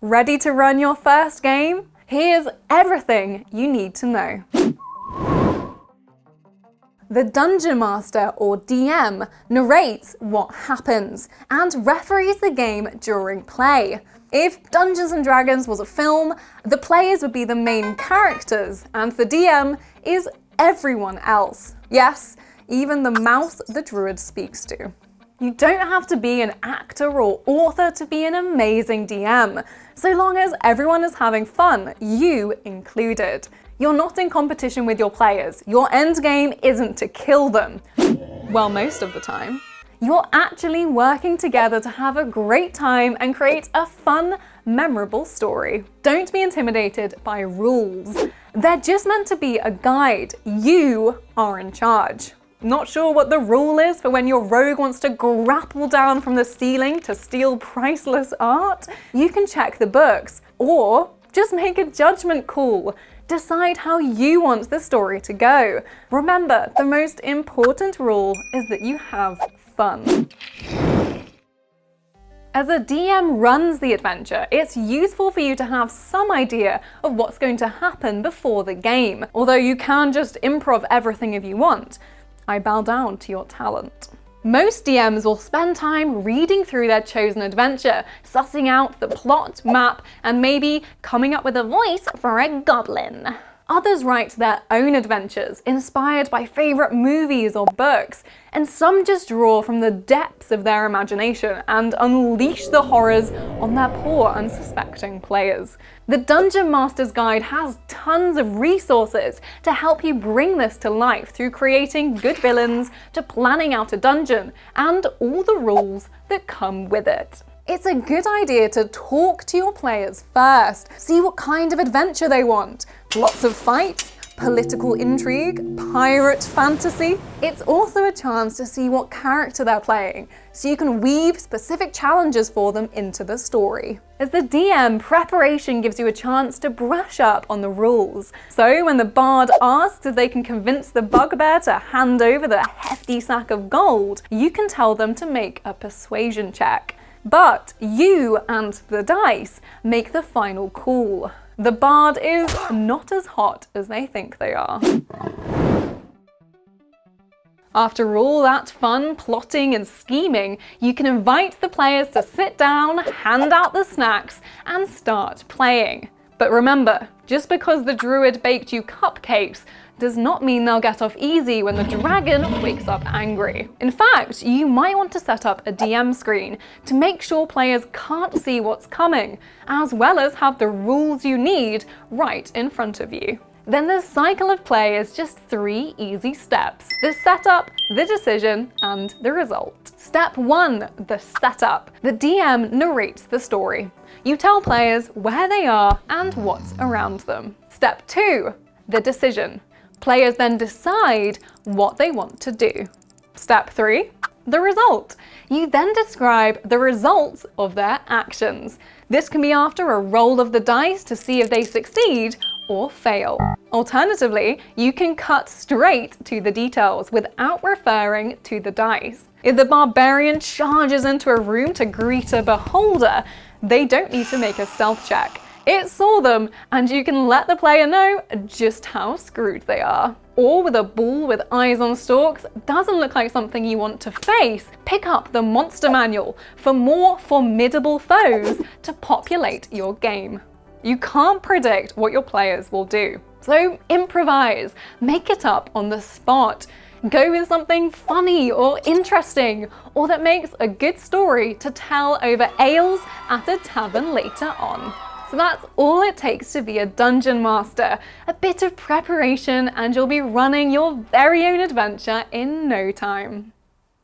Ready to run your first game? Here's everything you need to know. The Dungeon Master, or DM, narrates what happens and referees the game during play. If Dungeons & Dragons was a film, the players would be the main characters and the DM is everyone else. Yes, even the mouse the druid speaks to. You don't have to be an actor or author to be an amazing DM, so long as everyone is having fun, you included. You're not in competition with your players. Your end game isn't to kill them. Well, most of the time. You're actually working together to have a great time and create a fun, memorable story. Don't be intimidated by rules. They're just meant to be a guide. You are in charge. Not sure what the rule is for when your rogue wants to grapple down from the ceiling to steal priceless art? You can check the books, or just make a judgment call. Decide how you want the story to go. Remember, the most important rule is that you have fun. As a DM runs the adventure, it's useful for you to have some idea of what's going to happen before the game, although you can just improv everything if you want. I bow down to your talent. Most DMs will spend time reading through their chosen adventure, sussing out the plot, map, and maybe coming up with a voice for a goblin. Others write their own adventures, inspired by favourite movies or books, and some just draw from the depths of their imagination and unleash the horrors on their poor, unsuspecting players. The Dungeon Master's Guide has tons of resources to help you bring this to life through creating good villains to planning out a dungeon and all the rules that come with it. It's a good idea to talk to your players first, see what kind of adventure they want. Lots of fights, political intrigue, pirate fantasy. It's also a chance to see what character they're playing, so you can weave specific challenges for them into the story. As the DM, preparation gives you a chance to brush up on the rules. So when the bard asks if they can convince the bugbear to hand over the hefty sack of gold, you can tell them to make a persuasion check. But you and the dice make the final call. The bard is not as hot as they think they are. After all that fun plotting and scheming, you can invite the players to sit down, hand out the snacks, and start playing. But remember, just because the druid baked you cupcakes does not mean they'll get off easy when the dragon wakes up angry. In fact, you might want to set up a DM screen to make sure players can't see what's coming, as well as have the rules you need right in front of you. Then the cycle of play is just 3 easy steps: the setup, the decision, and the result. Step 1, the setup. The DM narrates the story. You tell players where they are and what's around them. Step 2, the decision. Players then decide what they want to do. Step 3, the result. You then describe the results of their actions. This can be after a roll of the dice to see if they succeed or fail. Alternatively, you can cut straight to the details without referring to the dice. If the barbarian charges into a room to greet a beholder, they don't need to make a stealth check. It saw them, and you can let the player know just how screwed they are. Or with a bull with eyes on stalks doesn't look like something you want to face, pick up the monster manual for more formidable foes to populate your game. You can't predict what your players will do, so improvise, make it up on the spot. Go with something funny or interesting, or that makes a good story to tell over ales at a tavern later on. So that's all it takes to be a dungeon master. A bit of preparation and you'll be running your very own adventure in no time.